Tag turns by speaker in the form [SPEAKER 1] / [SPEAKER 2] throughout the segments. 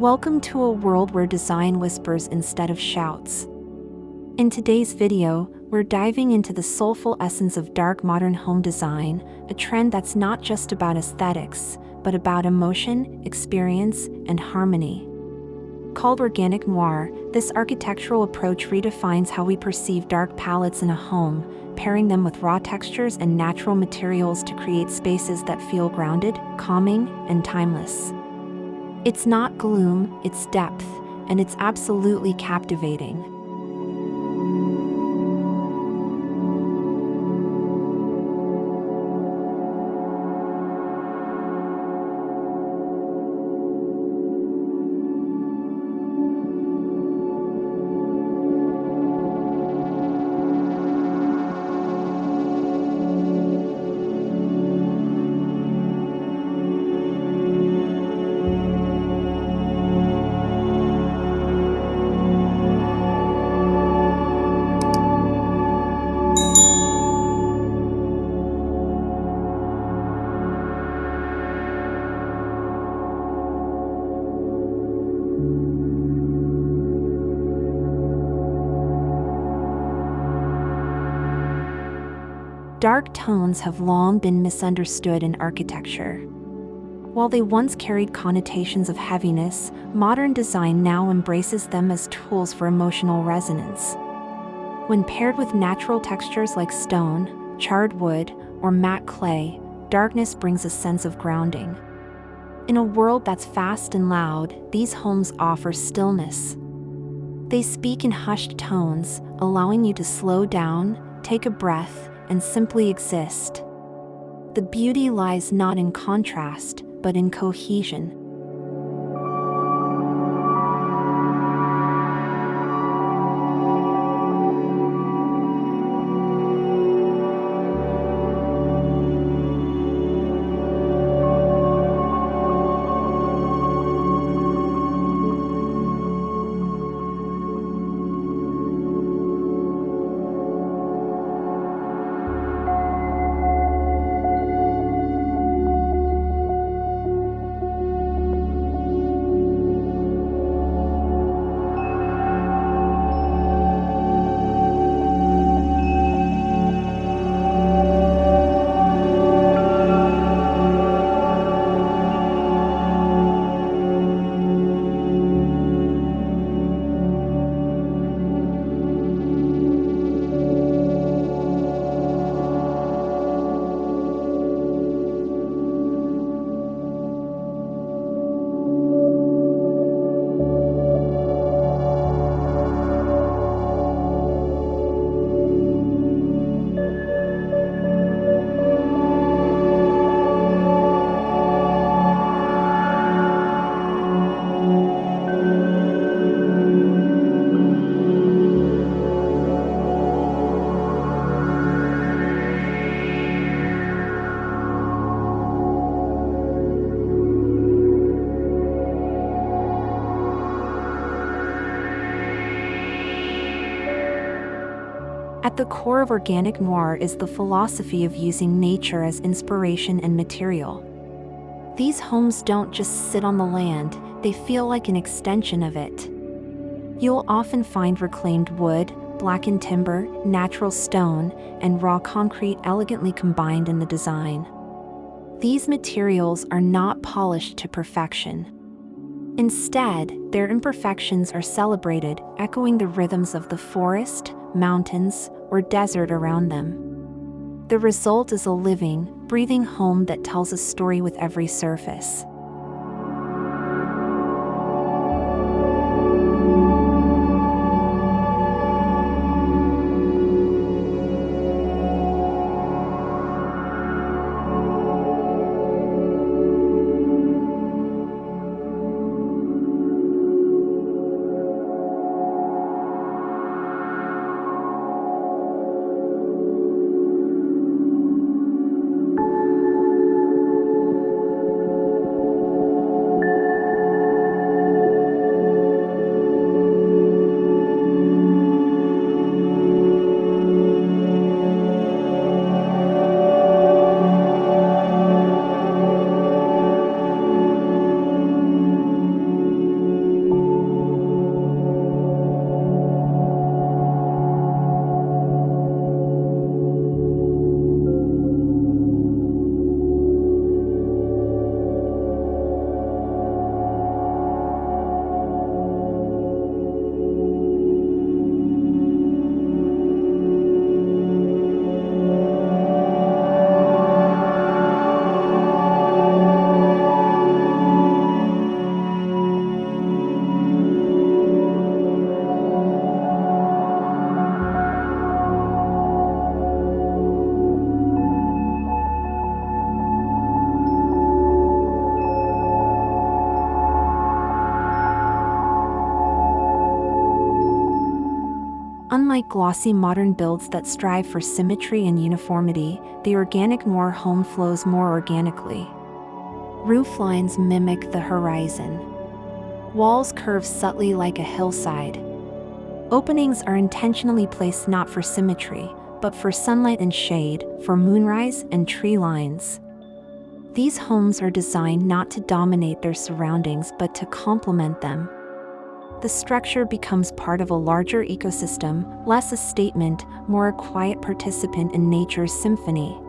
[SPEAKER 1] Welcome to a world where design whispers instead of shouts. In today's video, we're diving into the soulful essence of dark modern home design, a trend that's not just about aesthetics, but about emotion, experience, and harmony. Called Organic Noir, this architectural approach redefines how we perceive dark palettes in a home, pairing them with raw textures and natural materials to create spaces that feel grounded, calming, and timeless. It's not gloom, it's depth, and it's absolutely captivating. Dark tones have long been misunderstood in architecture. While they once carried connotations of heaviness, modern design now embraces them as tools for emotional resonance. When paired with natural textures like stone, charred wood, or matte clay, darkness brings a sense of grounding. In a world that's fast and loud, these homes offer stillness. They speak in hushed tones, allowing you to slow down, take a breath, and simply exist. The beauty lies not in contrast, but in cohesion. At the core of Organic Noir is the philosophy of using nature as inspiration and material. These homes don't just sit on the land, they feel like an extension of it. You'll often find reclaimed wood, blackened timber, natural stone, and raw concrete elegantly combined in the design. These materials are not polished to perfection. Instead, their imperfections are celebrated, echoing the rhythms of the forest, mountains, or desert around them. The result is a living, breathing home that tells a story with every surface. Unlike glossy modern builds that strive for symmetry and uniformity, the Organic Noir home flows more organically. Roof lines mimic the horizon. Walls curve subtly like a hillside. Openings are intentionally placed not for symmetry, but for sunlight and shade, for moonrise and tree lines. These homes are designed not to dominate their surroundings but to complement them. The structure becomes part of a larger ecosystem, less a statement, more a quiet participant in nature's symphony.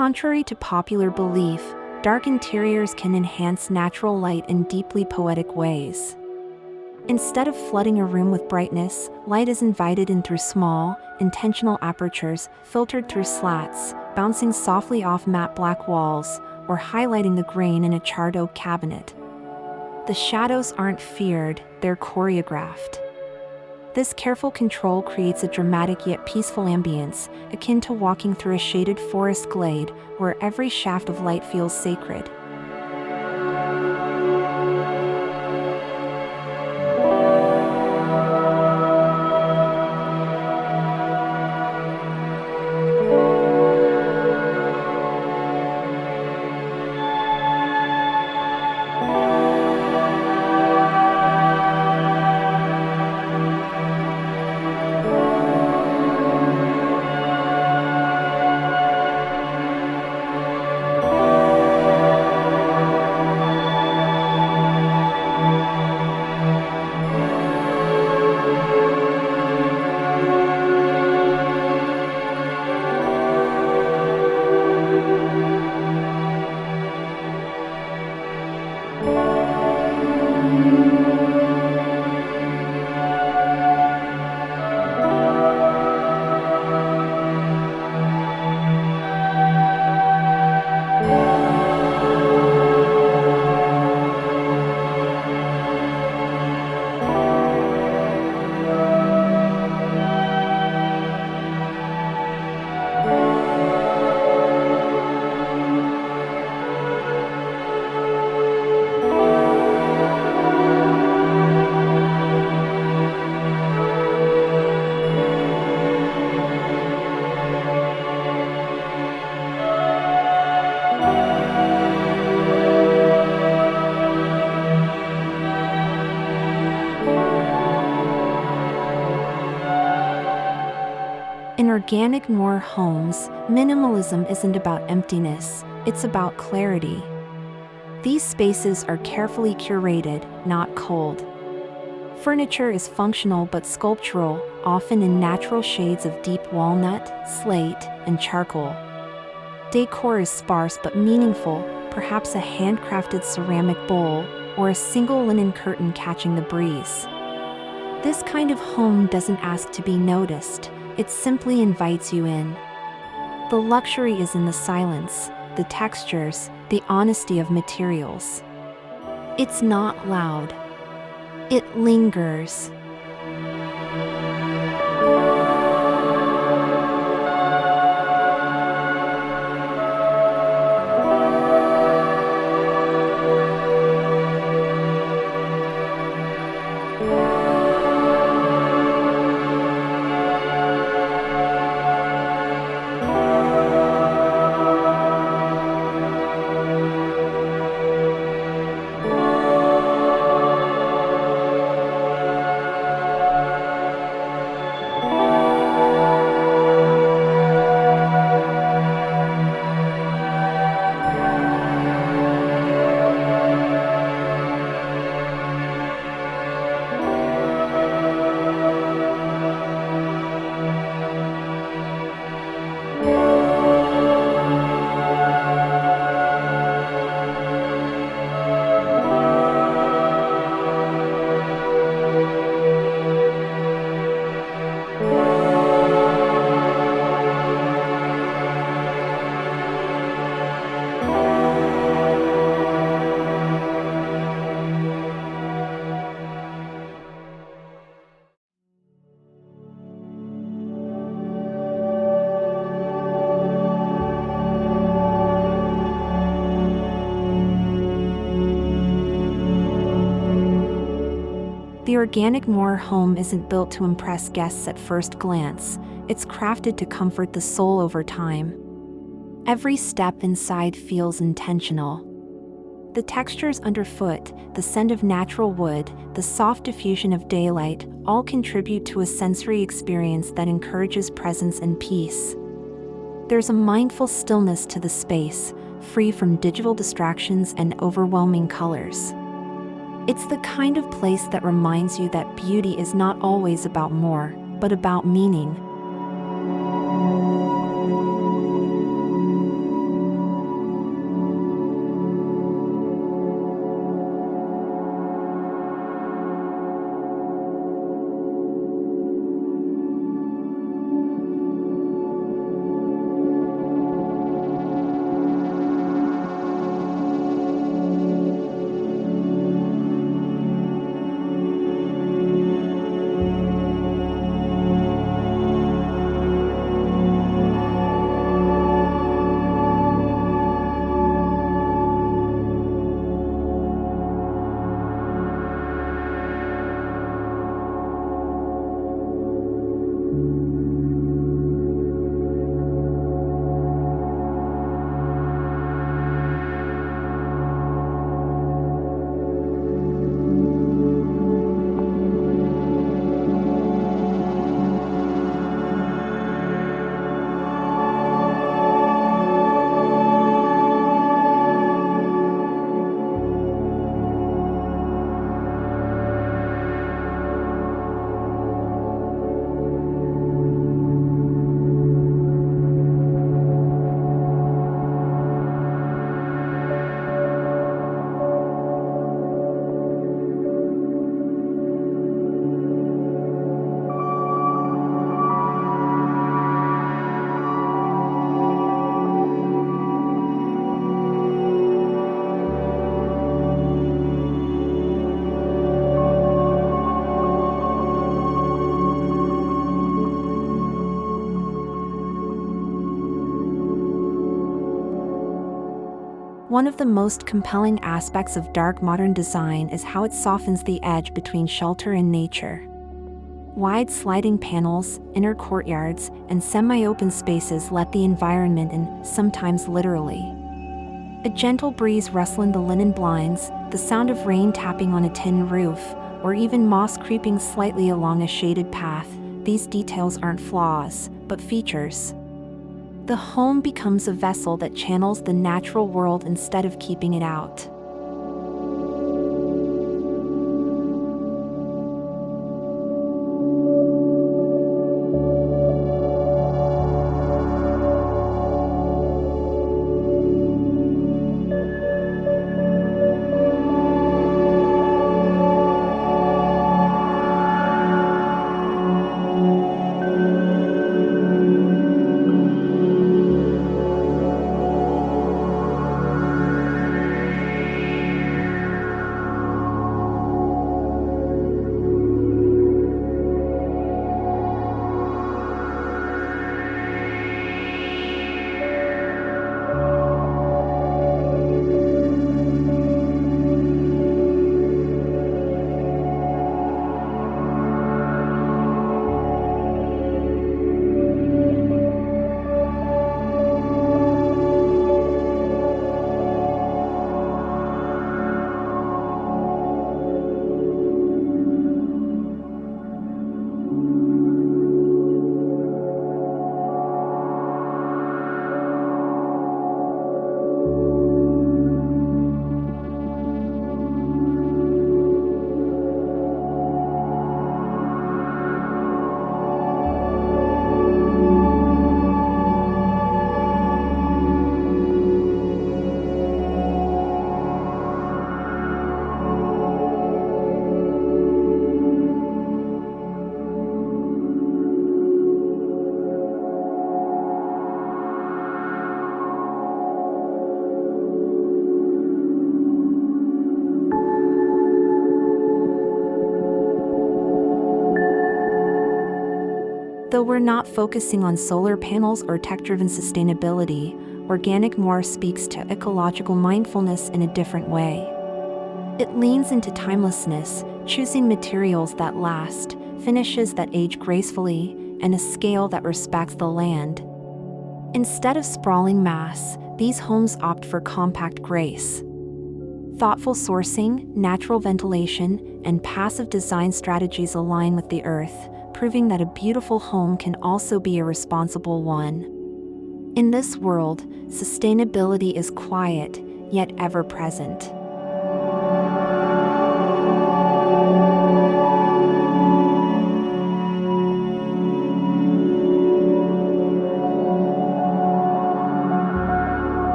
[SPEAKER 1] Contrary to popular belief, dark interiors can enhance natural light in deeply poetic ways. Instead of flooding a room with brightness, light is invited in through small, intentional apertures, filtered through slats, bouncing softly off matte black walls, or highlighting the grain in a charred oak cabinet. The shadows aren't feared, they're choreographed. This careful control creates a dramatic yet peaceful ambience, akin to walking through a shaded forest glade, where every shaft of light feels sacred. In Organic Noir homes, minimalism isn't about emptiness, it's about clarity. These spaces are carefully curated, not cold. Furniture is functional but sculptural, often in natural shades of deep walnut, slate, and charcoal. Decor is sparse but meaningful, perhaps a handcrafted ceramic bowl, or a single linen curtain catching the breeze. This kind of home doesn't ask to be noticed, it simply invites you in. The luxury is in the silence, the textures, the honesty of materials. It's not loud. It lingers. The Organic Noir home isn't built to impress guests at first glance, it's crafted to comfort the soul over time. Every step inside feels intentional. The textures underfoot, the scent of natural wood, the soft diffusion of daylight, all contribute to a sensory experience that encourages presence and peace. There's a mindful stillness to the space, free from digital distractions and overwhelming colors. It's the kind of place that reminds you that beauty is not always about more, but about meaning. One of the most compelling aspects of dark modern design is how it softens the edge between shelter and nature. Wide sliding panels, inner courtyards, and semi-open spaces let the environment in, sometimes literally. A gentle breeze rustling the linen blinds, the sound of rain tapping on a tin roof, or even moss creeping slightly along a shaded path, these details aren't flaws, but features. The home becomes a vessel that channels the natural world instead of keeping it out. Though we're not focusing on solar panels or tech-driven sustainability, Organic Noir speaks to ecological mindfulness in a different way. It leans into timelessness, choosing materials that last, finishes that age gracefully, and a scale that respects the land. Instead of sprawling mass, these homes opt for compact grace. Thoughtful sourcing, natural ventilation, and passive design strategies align with the earth, proving that a beautiful home can also be a responsible one. In this world, sustainability is quiet, yet ever-present.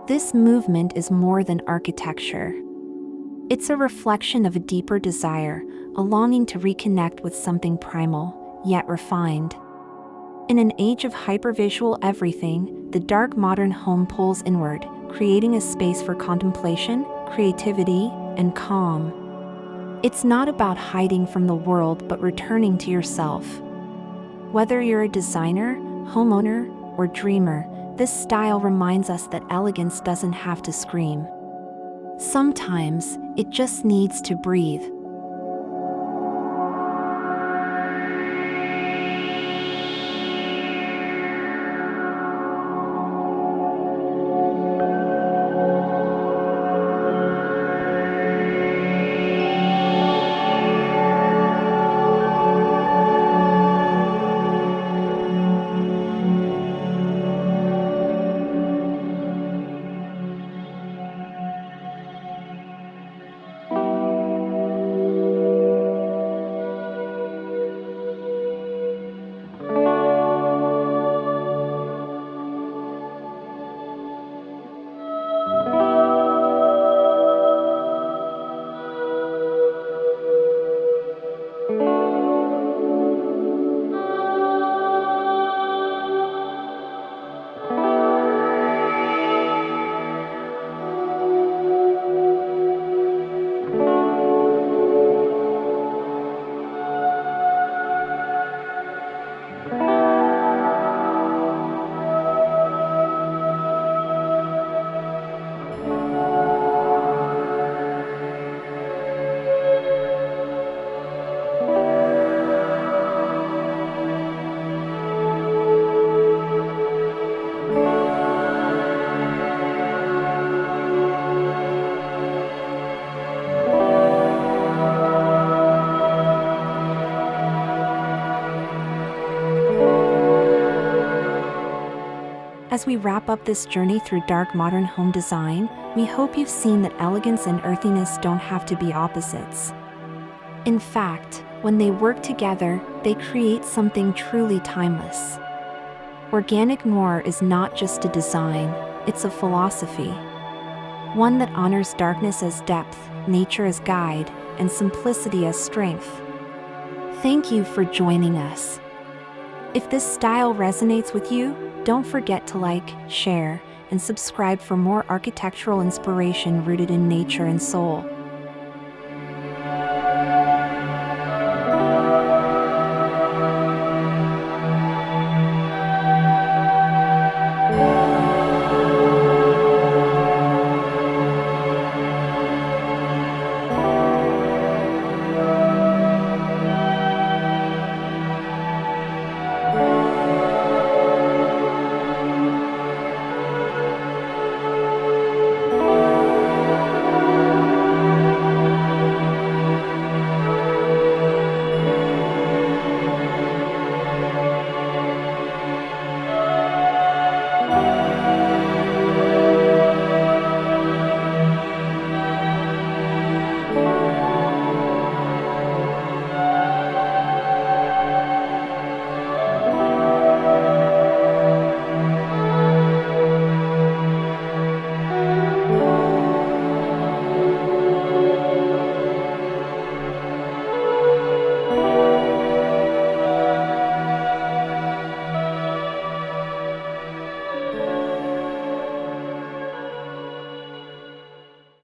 [SPEAKER 1] This movement is more than architecture. It's a reflection of a deeper desire, a longing to reconnect with something primal, yet refined. In an age of hypervisual everything, the dark modern home pulls inward, creating a space for contemplation, creativity, and calm. It's not about hiding from the world but returning to yourself. Whether you're a designer, homeowner, or dreamer, this style reminds us that elegance doesn't have to scream. Sometimes, it just needs to breathe. As we wrap up this journey through dark modern home design, we hope you've seen that elegance and earthiness don't have to be opposites. In fact, when they work together, they create something truly timeless. Organic Noir is not just a design, it's a philosophy. One that honors darkness as depth, nature as guide, and simplicity as strength. Thank you for joining us. If this style resonates with you, don't forget to like, share, and subscribe for more architectural inspiration rooted in nature and soul.